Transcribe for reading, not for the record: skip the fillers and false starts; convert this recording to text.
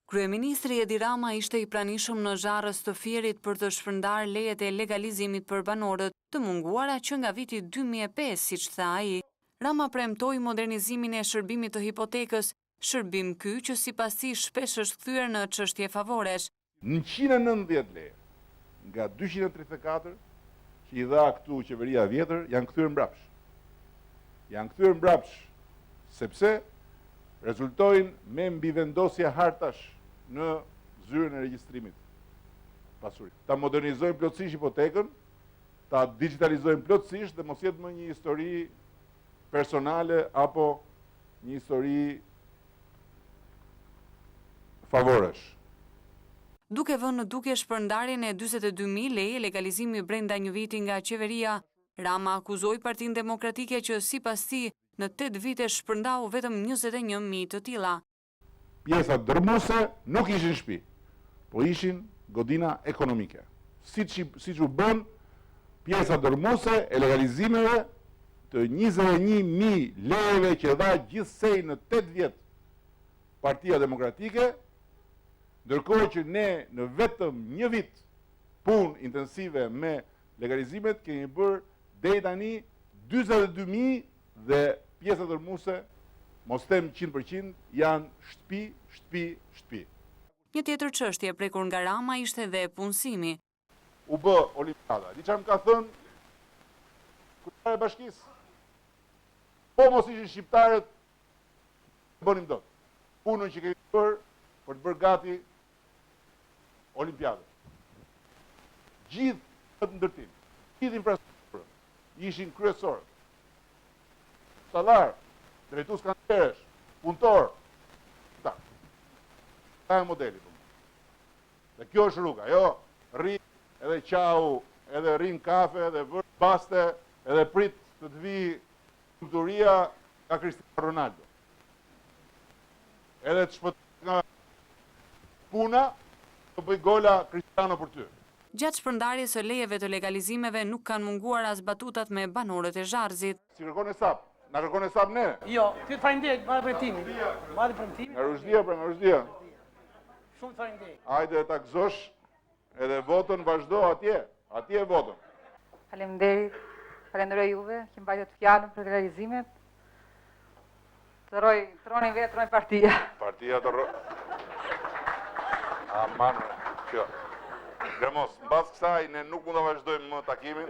Kryeministri Edi Rama ishte i pranishëm në zharrës të Fierit për të shpërndarë lejet e legalizimit për banorët të munguara që nga viti 2005, siç tha ai. Rama premtoi modernizimin e shërbimit të hipotekës, shërbim ky që sipas tij shpesh është kthyer në çështje favoresh. 190 leje nga 234 që i dha këtu qeveria vjetër janë kthyer mbrapsh. Janë kthyer mbrapsh sepse rezultojnë me mbivendosje hartash në zyrën e regjistrimit pasurisë. Ta modernizojnë plotësisht hipotekën, ta digitalizojnë plotësisht dhe mos jetë më një histori personale apo një histori favoresh. Duke vënë në duke shpërndarjen e 42.000 leje legalizimi brenda një viti nga qeveria, Rama akuzoi Partinë Demokratike që sipas tij në 8 vite shpërndau vetëm 21.000 të tilla. Pjesa dërmuese nuk ishin shtëpi, po ishin godina ekonomike. Siç u bën pjesa dërmuese e legalizimeve të 21.000 lejeve që dha gjithsej në 8 vjet Partia Demokratike, ndërkohë që ne në vetëm një vit punë intensive me legalizimet kemi bërë deri tani 42.000 dhe pjesa dërmuese, mos them 100%, janë shtëpi. Një tjetër çështje prekur nga Rama ishte dhe punësimi. U bë Olimpiada. Di çfarë më ka thënë kryetari i bashkisë? Po mos ishin shqiptarët, bënim dot. Punën që kemi bërë për të bërë gati Olimpiadën. Gjithë të ndërtim, gjithë infrastrukturën, ishin kryesorë. Sallar, drejtues kanceresh, punëtor, ta e modeli. Dhe kjo është rruga, jo rri edhe qau, edhe rin kafe, edhe vër baste, edhe prit të vi kulturia nga Cristiano Ronaldo. Edhe të shpëtojnë nga puna, të bëj gola Cristiano për ty. Gjatë shpërndarjes së lejeve të legalizimeve nuk kanë munguar as batutat me banorët e Zharzit. Si kërkon e sap? Na kërkon e sap ne? Jo, ty të falenderoj, marrë premtimin. Marrë premtimin. Nga Rushdia. Shumë të falenderoj. Hajde ta gëzosh edhe votën vazhdo atje e votën. Faleminderit, falenderoj juve që mbajtët fjalën për legalizimet. Troni vetë, troni partia. Partia të Aman, që. Gremos, mbas kësaj ne nuk mund të vazhdojmë më takimin.